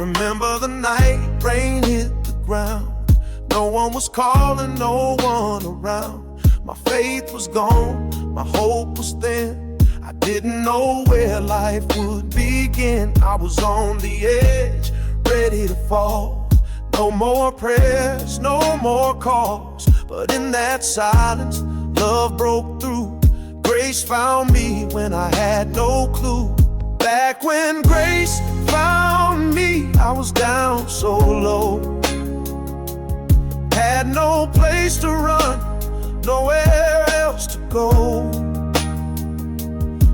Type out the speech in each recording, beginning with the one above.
Remember the night rain hit the ground. No one was calling, no one around. My faith was gone, my hope was thin. I didn't know where life would begin. I was on the edge, ready to fall. No more prayers, no more calls. But in that silence, love broke through. Grace found me when I had no clue. Back when grace found me, I was down so low. Had no place to run, nowhere else to go.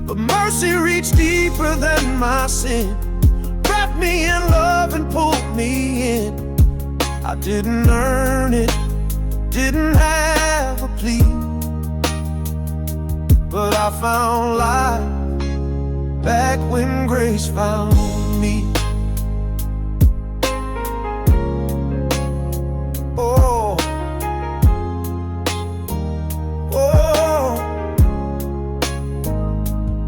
But mercy reached deeper than my sin, wrapped me in love and pulled me in. I didn't earn it, didn't have a plea, but I found life back when grace found me. Oh, oh,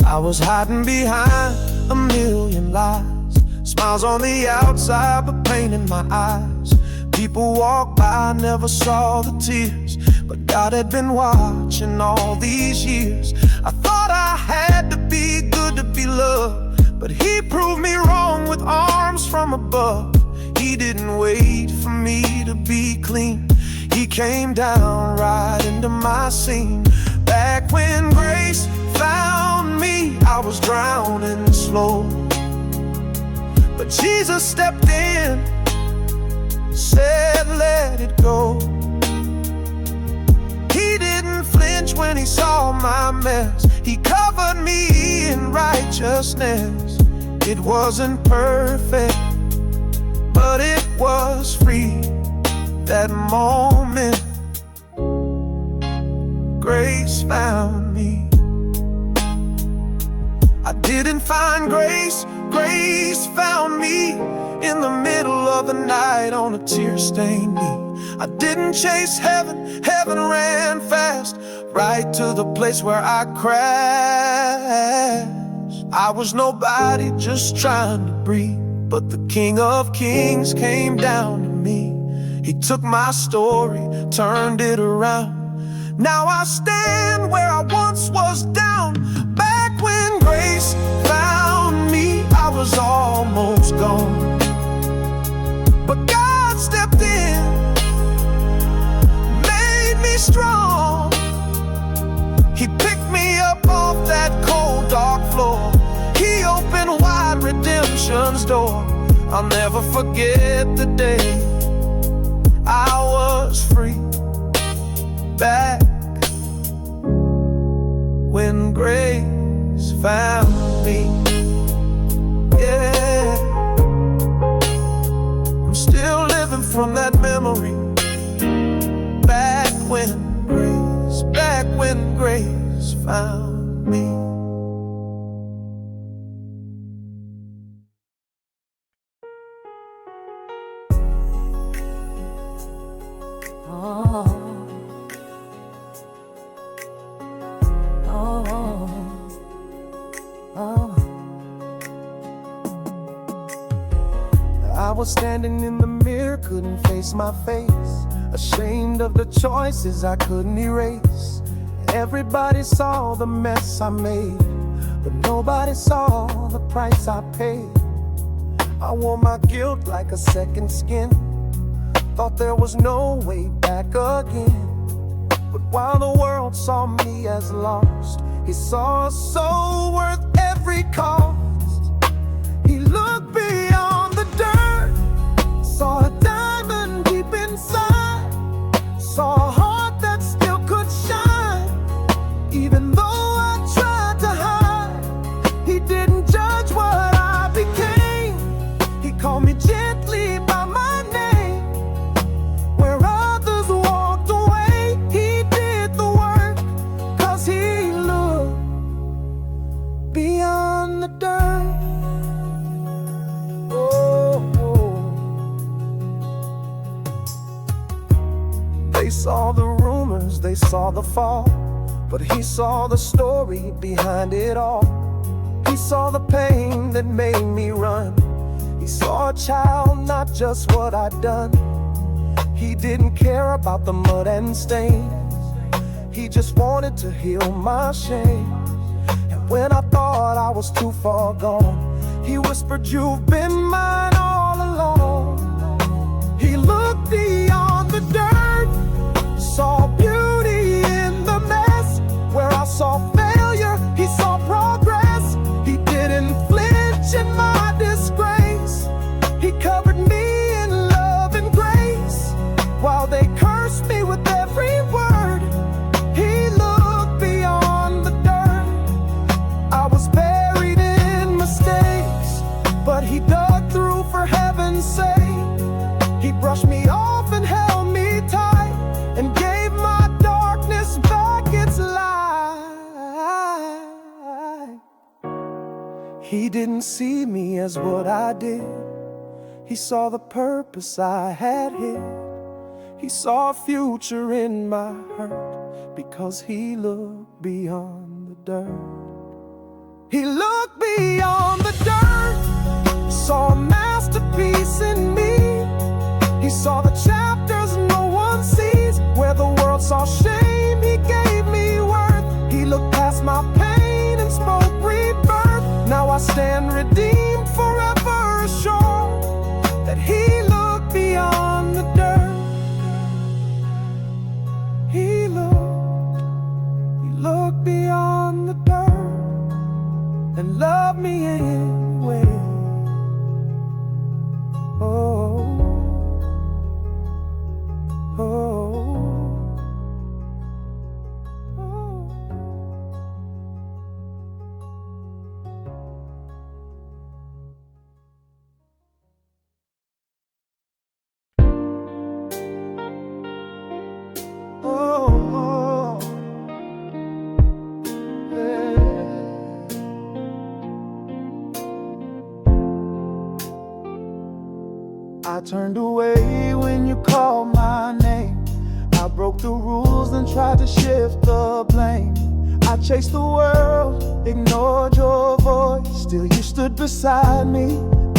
I was hiding behind a million lies, smiles on the outside but pain in my eyes. People walked by, never saw the tears, but God had been watching all these years. I thought I had to be good to be loved, but He proved me wrong with arms from above. He didn't wait for me to be clean, He came down right into my scene. Back when grace found me, I was drowning slow, but Jesus stepped in, said let it go. He didn't flinch when He saw my mess. He covered me in righteousness. It wasn't perfect, but it was free. That moment, grace found me. I didn't find grace, grace found me. In the middle of the night on a tear-stained knee. I didn't chase heaven, heaven ran fast, right to the place where I crashed. I was nobody, just trying to breathe, but the King of Kings came down to me. He took my story, turned it around. Now I stand where I once was down. Back when grace found me, I was almost gone, but God stepped in, made me strong. He picked me up off that cold, dark floor. He opened wide redemption's door. I'll never forget the day I was free. Back when grace found me. Yeah, still living from that memory. Back when grace found me. Oh, oh, oh. I was standing in the mirror, couldn't face my face, ashamed of the choices I couldn't erase. Everybody saw the mess I made, but nobody saw the price I paid. I wore my guilt like a second skin, thought there was no way back again. But while the world saw me as lost, He saw a soul worth every cost. He looked beyond the dirt, saw a diamond deep inside, saw a heart that still could shine. Even though I tried to hide, He didn't judge what I became. He called me gently by my name. Where others walked away, He did the work, 'cause He looked beyond the dirt. Oh, oh. They saw the rumors, they saw the fall, but He saw the story behind it all. He saw the pain that made me run. He saw a child, not just what I'd done. He didn't care about the mud and stains. He just wanted to heal my shame. And when I thought I was too far gone, he whispered, "You've been mine all along." He looked beyond the dirt, saw beauty in the mess. Where I saw failure, he saw progress. He didn't flinch in my disgrace. He covered me in love and grace. While they cursed me with every word, he looked beyond the dirt. I was buried in mistakes, but he dug through for heaven's sake. He brushed me off and held me tight, and gave my darkness back its light. He didn't see me as what I did. He saw the purpose I had hid. He saw a future in my hurt, because he looked beyond the dirt. He looked beyond the dirt, saw a masterpiece in me. He saw the chapters no one sees. Where the world saw shame, he gave me worth. He looked past my pain and spoke rebirth. Now I stand redeemed, forever assured that he looked beyond the dirt. He looked beyond the dirt and loved me anyway. Oh, oh, oh. I turned away when you called my name. I broke the rules and tried to shift the blame. I chased the world, ignored your voice. Still you stood beside me,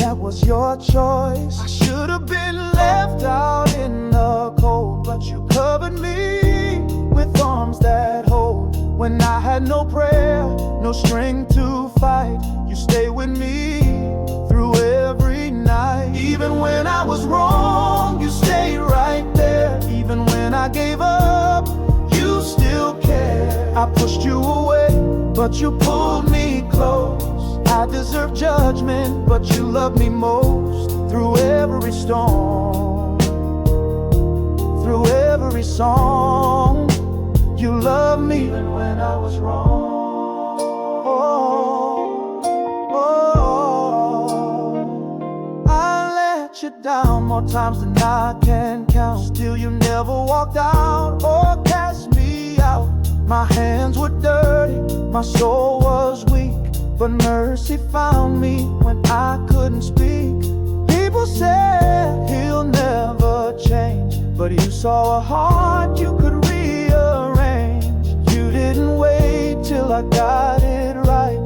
that was your choice. I should have been left out in the cold, but you covered me with arms that hold. When I had no prayer, no strength to fight, you stayed with me through every night. Even when I was wrong, you stayed right there. Even when I gave up, you still cared. I pushed you away, but you pulled me close. I deserve judgment, but you loved me most. Through every storm, through every song, you loved me even when I was wrong. You down more times than I can count. Still you never walked out or cast me out. My hands were dirty, my soul was weak, but mercy found me when I couldn't speak. People said he'll never change, but you saw a heart you could rearrange. You didn't wait till I got it right.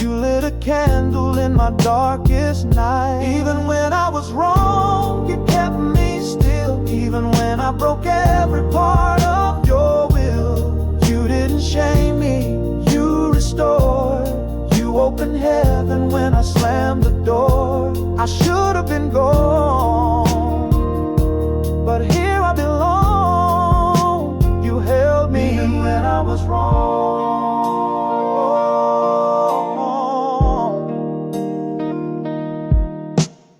You lit a candle in my darkest night. Even when I was wrong, you kept me still. Even when I broke every part of your will, you didn't shame me, you restored. You opened heaven when I slammed the door. I should have been gone, but here I belong. You held me even when I was wrong.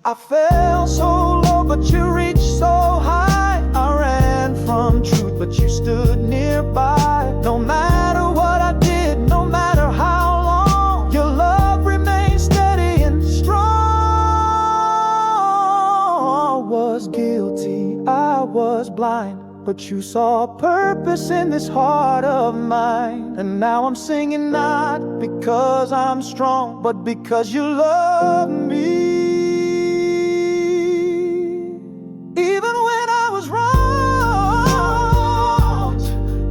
I fell so low, but you reached so high. I ran from truth, but you stood nearby. No matter what I did, no matter how long, your love remained steady and strong. I was guilty, I was blind, but you saw purpose in this heart of mine. And now I'm singing not because I'm strong, but because you love me. Even when I was wrong,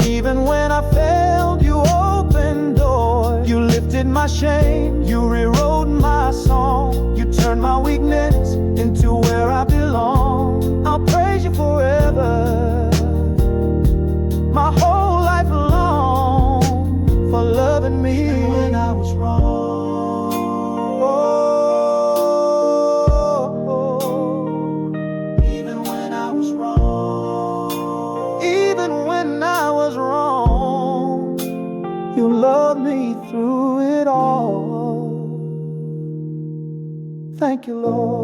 even when I failed, you opened doors. You lifted my shame, you rewrote my song. strong. You turned my weakness into where I belong. I'll praise you forever, my whole life long, for loving me when I was wrong. Even when I was wrong, even when I was wrong, you loved me through it all. Thank you, Lord.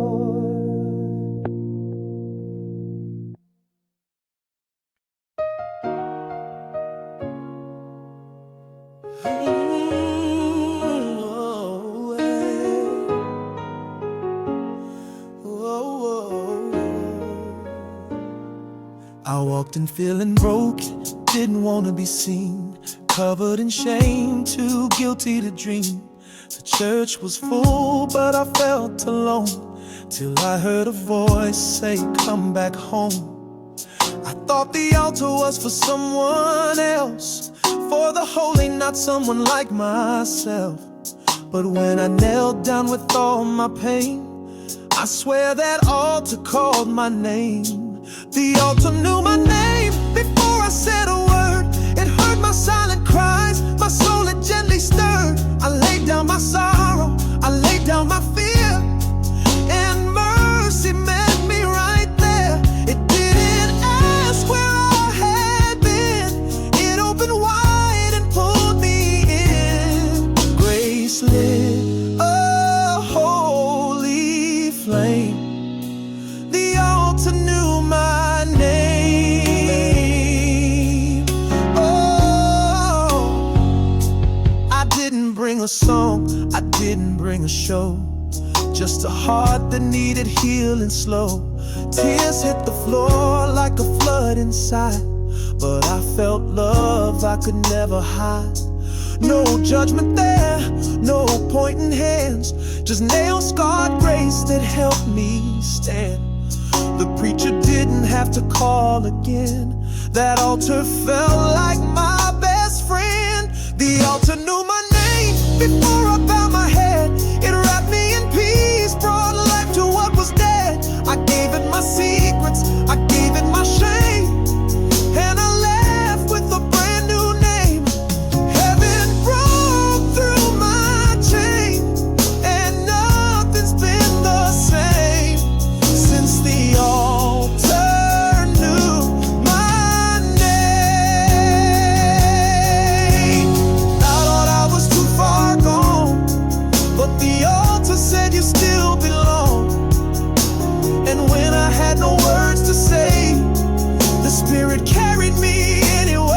I walked in feeling broken, didn't want to be seen, covered in shame, too guilty to dream. The church was full, but I felt alone, till I heard a voice say, come back home. I thought the altar was for someone else, for the holy, not someone like myself. But when I knelt down with all my pain, I swear that altar called my name. The altar knew my name before I said a word. It heard my silent cries, my soul it gently stirred. I laid down my sorrow, I laid down my fear, and mercy met me right there. It didn't ask where I had been, it opened wide and pulled me in. Grace lit a holy flame. The altar knew my name. Oh, I didn't bring a song, I didn't bring a show, just a heart that needed healing slow. Tears hit the floor like a flood inside, but I felt love I could never hide. No judgment there, no pointing hands, just nail-scarred grace that helped me stand. The preacher didn't have to call again. That altar felt like my best friend. The altar knew my name before I bowed my head. It wrapped me in peace, brought life to what was dead. I gave it my secrets, I gave it my shame, and I left with a brand new name. Heaven broke through my chain, and nothing's been the same since the altar knew my name. I thought I was too far gone, but the altar said you still belong. And when I had no words to say, the Spirit carried me anyway.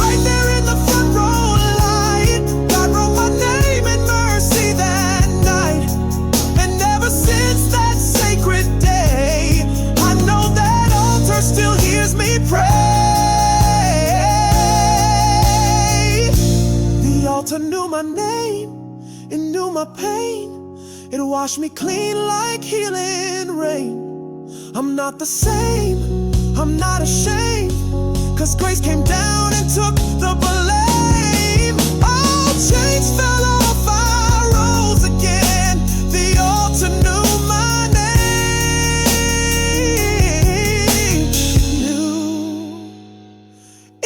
Right there in the front row line, God wrote my name in mercy that night. And ever since that sacred day, I know that altar still hears me pray. The altar knew my name, it knew my pain, it washed me clean like healing rain. I'm not the same, I'm not ashamed, 'cause grace came down and took the blame. All chains fell off, I rose again. The altar knew my name.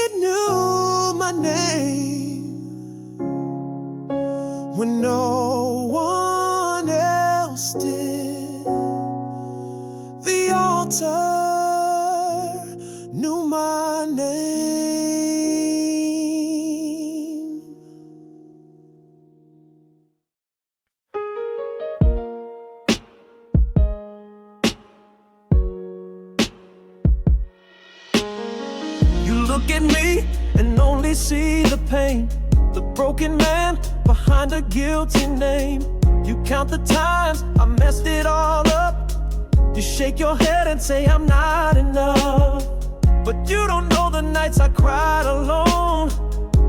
It knew my name when no one else did. The altar knew my name. You look at me and only see the pain, the broken man behind a guilty name. You count the times I messed it all up. You shake your head and say I'm not enough. But you don't know the nights I cried alone.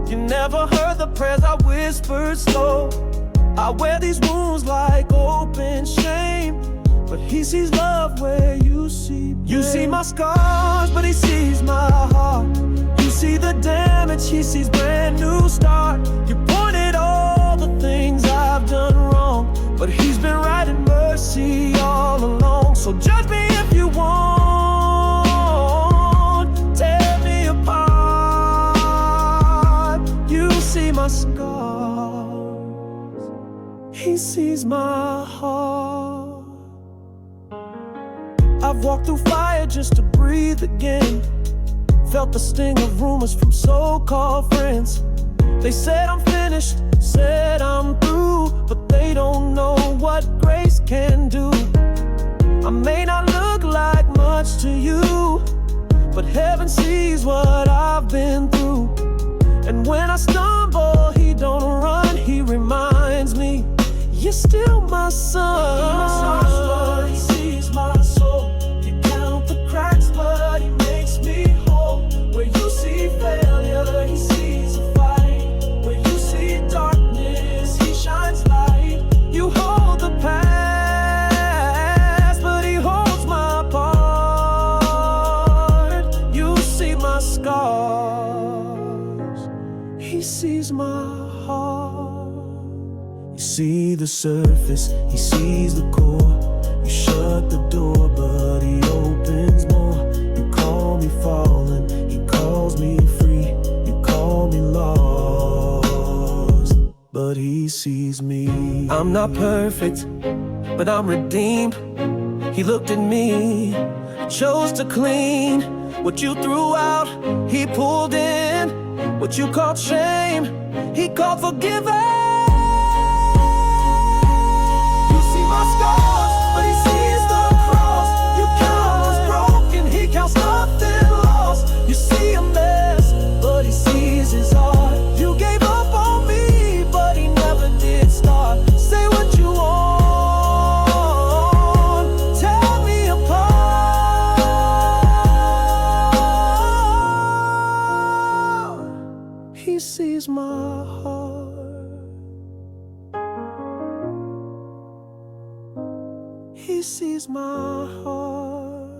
You never heard the prayers I whispered slow. I wear these wounds like open shame, but he sees love where you see pain. You see my scars, but he sees my heart. You see the damage, he sees brand new start. You pointed all the things I've done wrong. but he's been writing mercy all along. So judge me if you want, tear me apart. You see my scars, he sees my heart. I've walked through fire just to breathe again. Felt the sting of rumors from so-called friends. They said I'm finished, said I'm through, but they don't know what grace can do. I may not look like much to you, but heaven sees what I've been through. And when I stumble, he don't run, he reminds me, you're still my son. He sees my soul. You count the cracks, but he makes me whole. Where you see failure, he sees a fight. Where you see darkness, he shines light. You hold the past, but he holds my part. You see my scars, he sees my heart. You see the surface, he sees the core. You shut the door, but he opens more. You call me fallen, he calls me free. You call me lost, but he sees me. I'm not perfect, but I'm redeemed. He looked at me, chose to clean. What you threw out, he pulled in. What you called shame, he called forgiven. My scars, but he sees the cross. You count what's broken, he counts nothing lost. You see a mess, but he sees his heart. You gave up on me, but he never did start. Say what you want, tear me apart. He sees my heart. He sees my heart,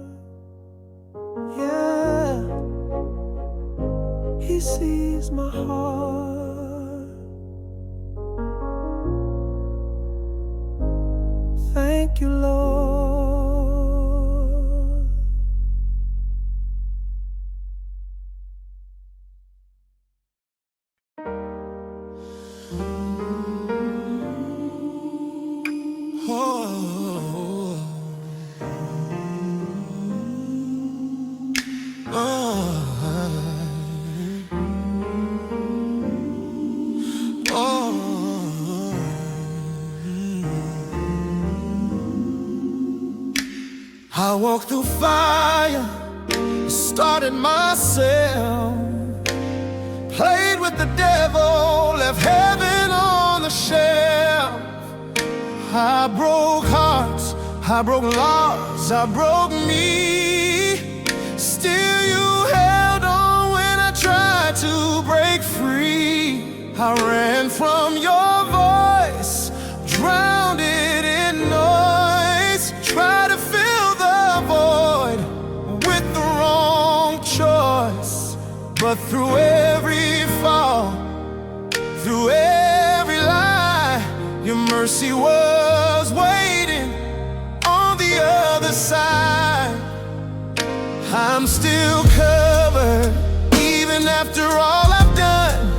yeah. He sees my heart. Thank you, Lord. I walked through fire, started myself, played with the devil, left heaven on the shelf. I broke hearts, I broke laws, I broke me. Still you held on when I tried to break free. I ran from your voice, drowned it in noise, tried to fill the void with the wrong choice. But through every fall, through every lie, your mercy was waiting on the other side. I'm still covered, even after all I've done.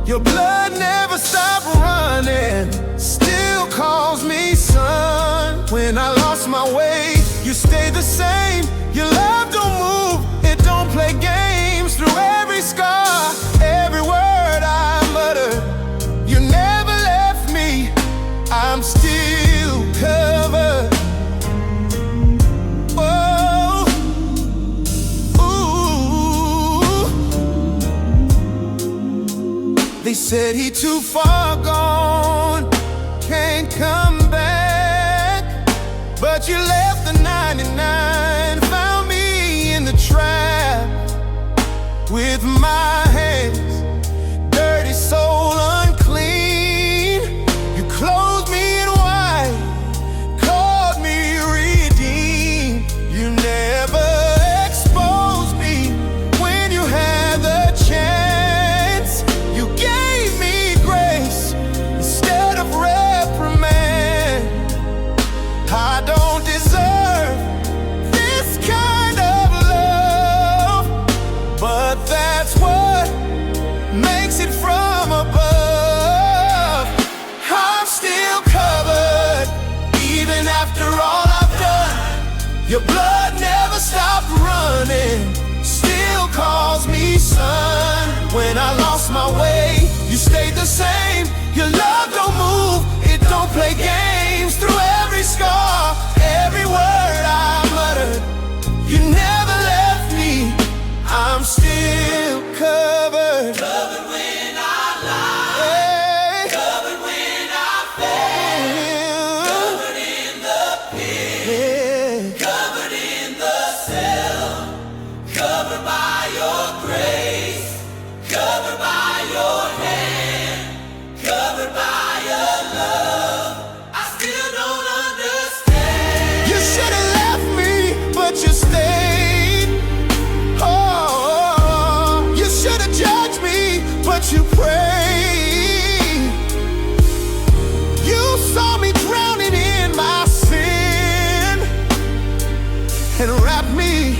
Your blood never stopped running, still calls me son. When I lost my way, you stayed the same. Your love don't move, it don't play games. Through every scar, every word I muttered, you never left me. I'm still covered. Oh, ooh. They said he too far gone, can't come back. But you left the 99, found me in the trap. With my hands, dirty soul unclean, you clothed me in white, called me redeemed. You never exposed me when you had the chance. You gave me grace, never stopped running, still calls me son. When I lost my way, you stayed the same. Your love don't move, it don't play games. Through every scar, every word I muttered, you never left me. I'm still covered. Covered when I lie, covered when I fail, covered in the pit, covered in the cell, covered by your grace, covered by your hand, covered by your love. I still don't understand. You should have left me, but you stayed. Oh, you should have judged me, but you prayed. You saw me drowning in my sin and wrapped me